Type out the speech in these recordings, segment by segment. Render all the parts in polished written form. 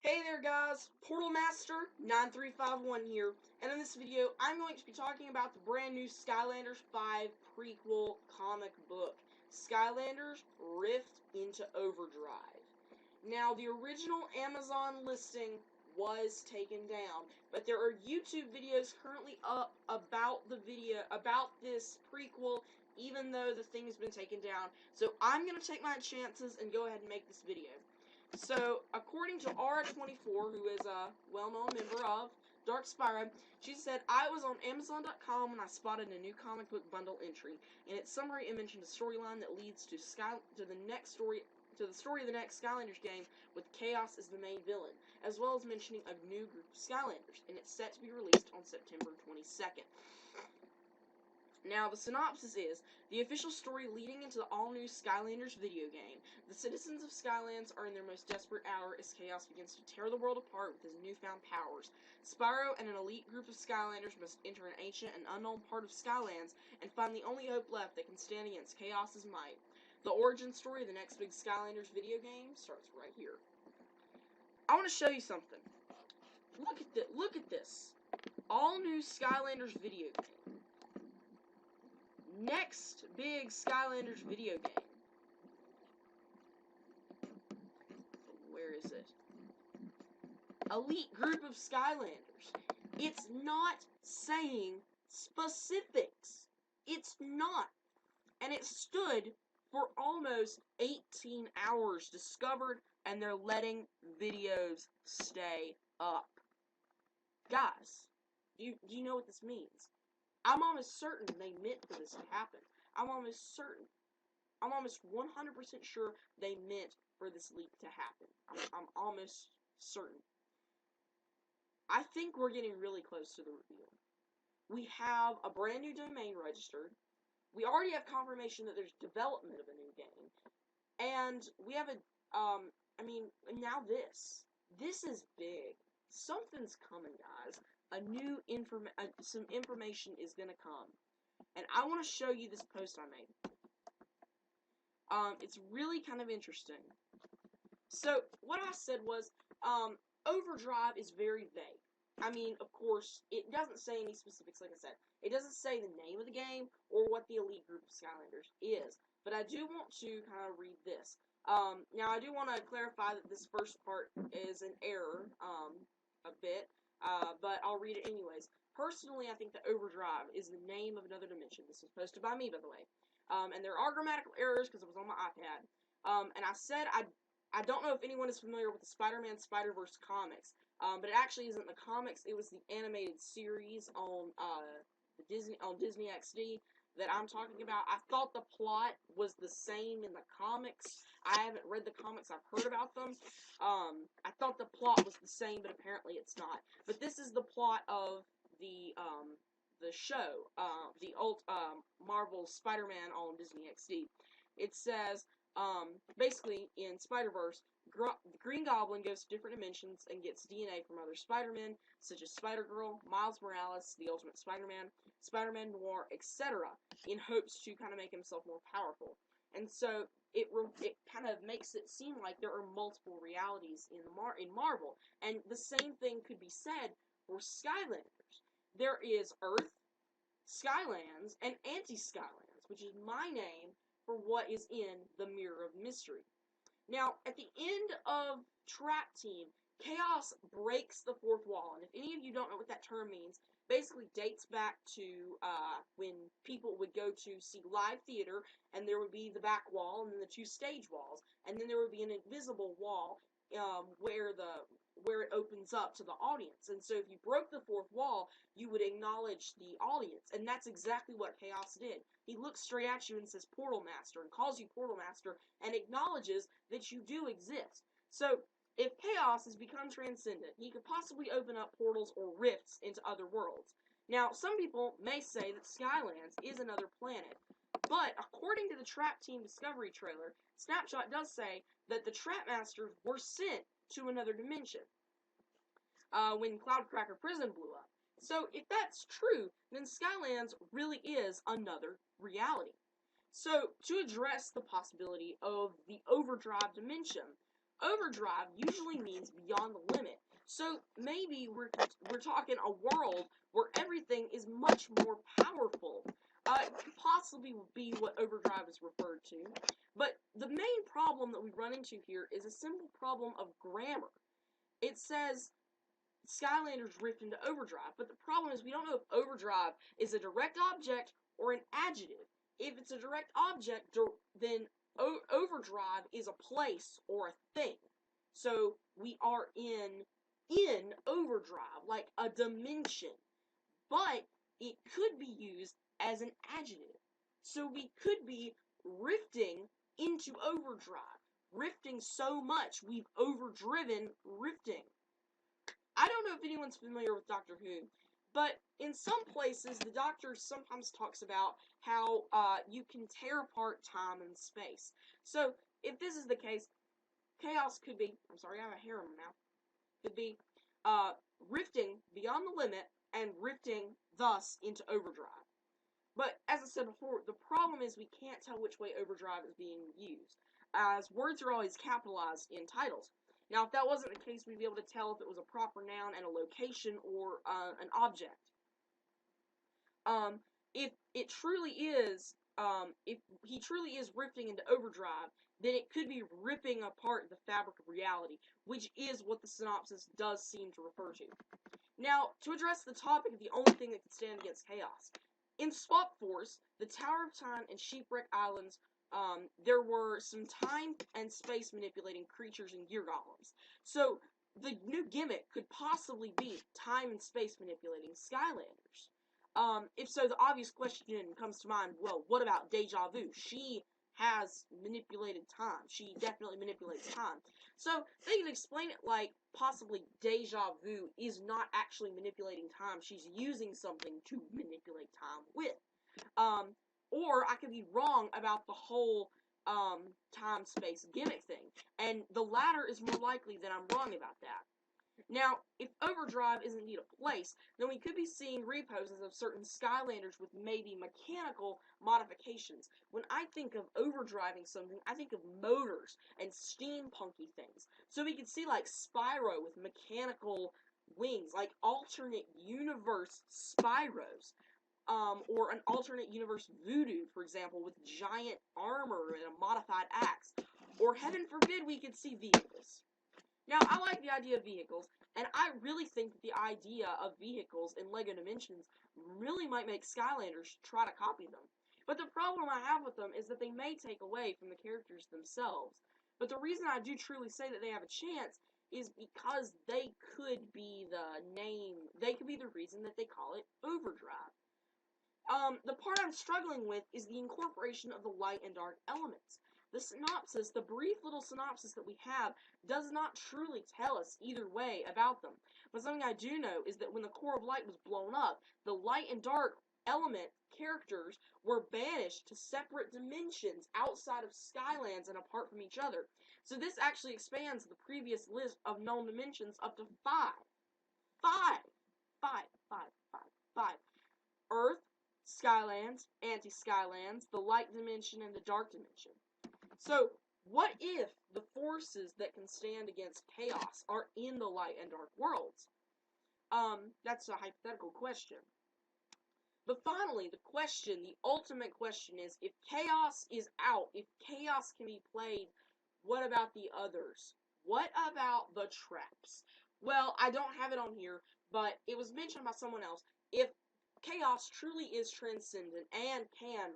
Hey there guys, Portal Master 9351 here, and in this video I'm going to be talking about the brand new Skylanders 5 prequel comic book, Skylanders Rift into Overdrive. Now the original Amazon listing was taken down, but there are YouTube videos currently up about this prequel, even though the thing has been taken down, so I'm going to take my chances and go ahead and make this video. So, according to Aura24, who is a well-known member of Dark Spyro, she said, I was on Amazon.com when I spotted a new comic book bundle entry. In its summary, it mentioned a storyline that leads to the story of the next Skylanders game, with Chaos as the main villain, as well as mentioning a new group of Skylanders, and it's set to be released on September 22nd. Now, the synopsis is, the official story leading into the all-new Skylanders video game. The citizens of Skylands are in their most desperate hour as Chaos begins to tear the world apart with his newfound powers. Spyro and an elite group of Skylanders must enter an ancient and unknown part of Skylands and find the only hope left that can stand against Chaos's might. The origin story of the next big Skylanders video game starts right here. I want to show you something. Look at this. All-new Skylanders video game. Next big Skylanders video game. Where is it? Elite group of Skylanders. It's not saying specifics. It's not. And it stood for almost 18 hours discovered, and they're letting videos stay up. Guys, do you know what this means? I'm almost certain they meant for this to happen. I'm almost 100% sure they meant for this leak to happen. I'm almost certain. I think we're getting really close to the reveal. We have a brand new domain registered. We already have confirmation that there's development of a new game. And we have now this. This is big. Something's coming, guys. Some information is gonna come, and I want to show you this post I made. It's really kind of interesting. So what I said was, Overdrive is very vague. I mean, of course, it doesn't say any specifics. Like I said, it doesn't say the name of the game or what the elite group of Skylanders is. But I do want to kind of read this. Now I do want to clarify that this first part is an error, a bit. But I'll read it anyways. Personally, I think that Overdrive is the name of another dimension. This was posted by me, by the way. And there are grammatical errors because it was on my iPad. And I said I don't know if anyone is familiar with the Spider-Man Spider-Verse comics, but it actually isn't the comics. It was the animated series on Disney XD that I'm talking about. I thought the plot was the same in the comics. I haven't read the comics. I've heard about them. I thought the plot was the same, but apparently it's not. But this is the plot of the show, the old Marvel Spider-Man on Disney XD. It says, basically, in Spider-Verse, Green Goblin goes to different dimensions and gets DNA from other Spider-Men, such as Spider-Girl, Miles Morales, the Ultimate Spider-Man, Spider-Man Noir, etc., in hopes to kind of make himself more powerful. And so it kind of makes it seem like there are multiple realities in Marvel, and the same thing could be said for Skylanders. There is Earth, Skylands, and Anti-Skylands, which is my name for what is in the Mirror of Mystery. Now, at the end of Trap Team, Chaos breaks the fourth wall, and if any of you don't know what that term means, basically dates back to when people would go to see live theater, and there would be the back wall and then the two stage walls, and then there would be an invisible wall where it opens up to the audience. And so if you broke the fourth wall, you would acknowledge the audience, and that's exactly what Chaos did. He looks straight at you and says Portal Master, and calls you Portal Master, and acknowledges that you do exist. So if Chaos has become transcendent, he could possibly open up portals or rifts into other worlds. Now, some people may say that Skylands is another planet, but according to the Trap Team Discovery trailer, Snapshot does say that the Trap Masters were sent to another dimension when Cloudcracker Prison blew up. So if that's true, then Skylands really is another reality. So to address the possibility of the overdrive dimension, overdrive usually means beyond the So maybe we're talking a world where everything is much more powerful. It could possibly be what overdrive is referred to. But the main problem that we run into here is a simple problem of grammar. It says Skylanders rift into overdrive, but the problem is we don't know if overdrive is a direct object or an adjective. If it's a direct object, then overdrive is a place or a thing. So we are in overdrive, like a dimension. But it could be used as an adjective. So we could be rifting into overdrive. Rifting so much, we've overdriven rifting. I don't know if anyone's familiar with Doctor Who, but in some places, the Doctor sometimes talks about how you can tear apart time and space. So, if this is the case, chaos could be, I'm sorry, I have a hair in my mouth, could be rifting beyond the limit and rifting thus into overdrive. But, as I said before, the problem is we can't tell which way overdrive is being used, as words are always capitalized in titles. Now, if that wasn't the case, we'd be able to tell if it was a proper noun and a location or an object. If it truly is, if he truly is rifting into overdrive, then it could be ripping apart the fabric of reality, which is what the synopsis does seem to refer to. Now, to address the topic of the only thing that can stand against chaos, in Swap Force, the Tower of Time and Shipwreck Islands, there were some time and space manipulating creatures and gear golems. So, the new gimmick could possibly be time and space manipulating Skylanders. If so, the obvious question comes to mind, well, what about Deja Vu? She has manipulated time. She definitely manipulates time. So, they can explain it like possibly Deja Vu is not actually manipulating time. She's using something to manipulate time with. Or I could be wrong about the whole time-space gimmick thing. And the latter is more likely that I'm wrong about that. Now, if overdrive is indeed a place, then we could be seeing reposes of certain Skylanders with maybe mechanical modifications. When I think of overdriving something, I think of motors and steampunky things. So we could see like Spyro with mechanical wings, like alternate universe Spyros. Or an alternate universe Voodoo, for example, with giant armor and a modified axe. Or, heaven forbid, we could see vehicles. Now, I like the idea of vehicles, and I really think that the idea of vehicles in LEGO Dimensions really might make Skylanders try to copy them. But the problem I have with them is that they may take away from the characters themselves. But the reason I do truly say that they have a chance is because they could be the reason that they call it overdrive. The part I'm struggling with is the incorporation of the light and dark elements. The synopsis, the brief little synopsis that we have, does not truly tell us either way about them. But something I do know is that when the core of light was blown up, the light and dark element characters were banished to separate dimensions outside of Skylands and apart from each other. So this actually expands the previous list of known dimensions up to 5. 5. Earth, Skylands, Anti-Skylands, the light dimension, and the dark dimension. So, what if the forces that can stand against chaos are in the light and dark worlds? That's a hypothetical question. But finally, the ultimate question is, if chaos is out, if chaos can be played, what about the others? What about the traps? Well, I don't have it on here, but it was mentioned by someone else. If chaos truly is transcendent and can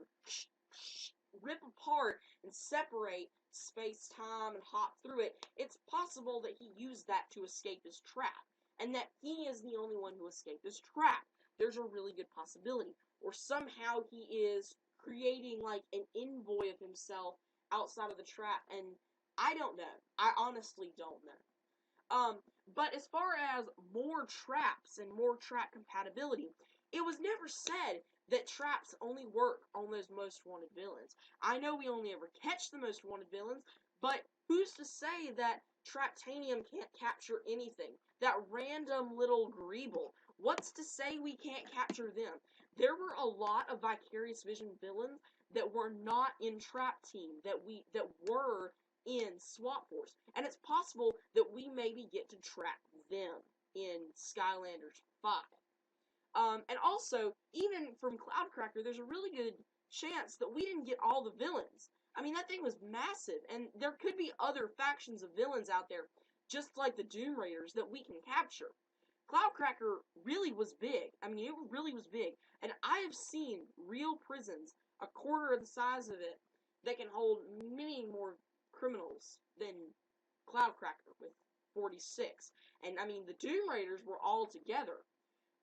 rip apart and separate space-time and hop through it, it's possible that he used that to escape his trap, and that he is the only one who escaped his trap. There's a really good possibility. Or somehow he is creating like an envoy of himself outside of the trap, and I don't know. I honestly don't know. But as far as more traps and more trap compatibility, it was never said that traps only work on those most wanted villains. I know we only ever catch the most wanted villains, but who's to say that Traptanium can't capture anything? That random little Greeble, what's to say we can't capture them? There were a lot of Vicarious Vision villains that were not in Trap Team, that were in Swap Force. And it's possible that we maybe get to track them in Skylanders 5. And also, even from Cloudcracker, there's a really good chance that we didn't get all the villains. I mean, that thing was massive, and there could be other factions of villains out there, just like the Doom Raiders, that we can capture. Cloudcracker really was big. I mean, it really was big. And I have seen real prisons, a quarter of the size of it, that can hold many more criminals than Cloudcracker with 46. And, I mean, the Doom Raiders were all together.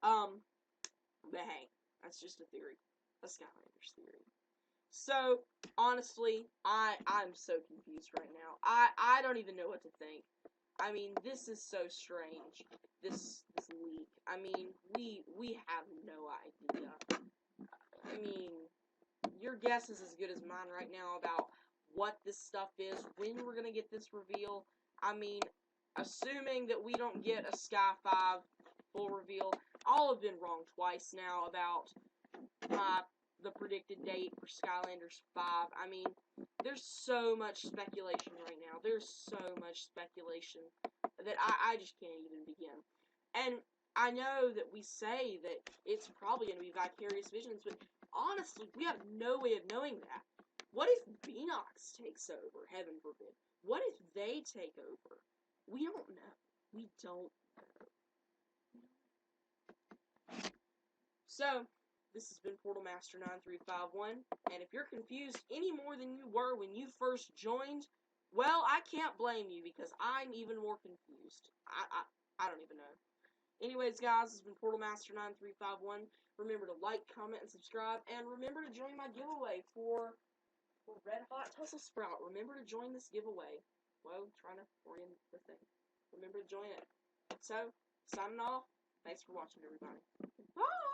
But hey, that's just a theory. A Skylanders theory. So, honestly, I'm so confused right now. I don't even know what to think. I mean, this is so strange. This leak. I mean, we have no idea. I mean, your guess is as good as mine right now about what this stuff is, when we're gonna get this reveal. I mean, assuming that we don't get a Sky 5 full reveal, I'll have been wrong twice now about the predicted date for Skylanders 5. I mean, there's so much speculation right now. There's so much speculation that I just can't even begin. And I know that we say that it's probably going to be Vicarious Visions, but honestly, we have no way of knowing that. What if Beanox takes over? Heaven forbid. What if they take over? We don't know. We don't know. So, this has been Portal Master 9351, and if you're confused any more than you were when you first joined, well, I can't blame you, because I'm even more confused. I don't even know. Anyways, guys, this has been Portal Master 9351. Remember to like, comment, and subscribe, and remember to join my giveaway for Red Hot Tussle Sprout. Remember to join this giveaway. Well, trying to orient the thing. Remember to join it. So, signing off. Thanks for watching, everybody. Bye!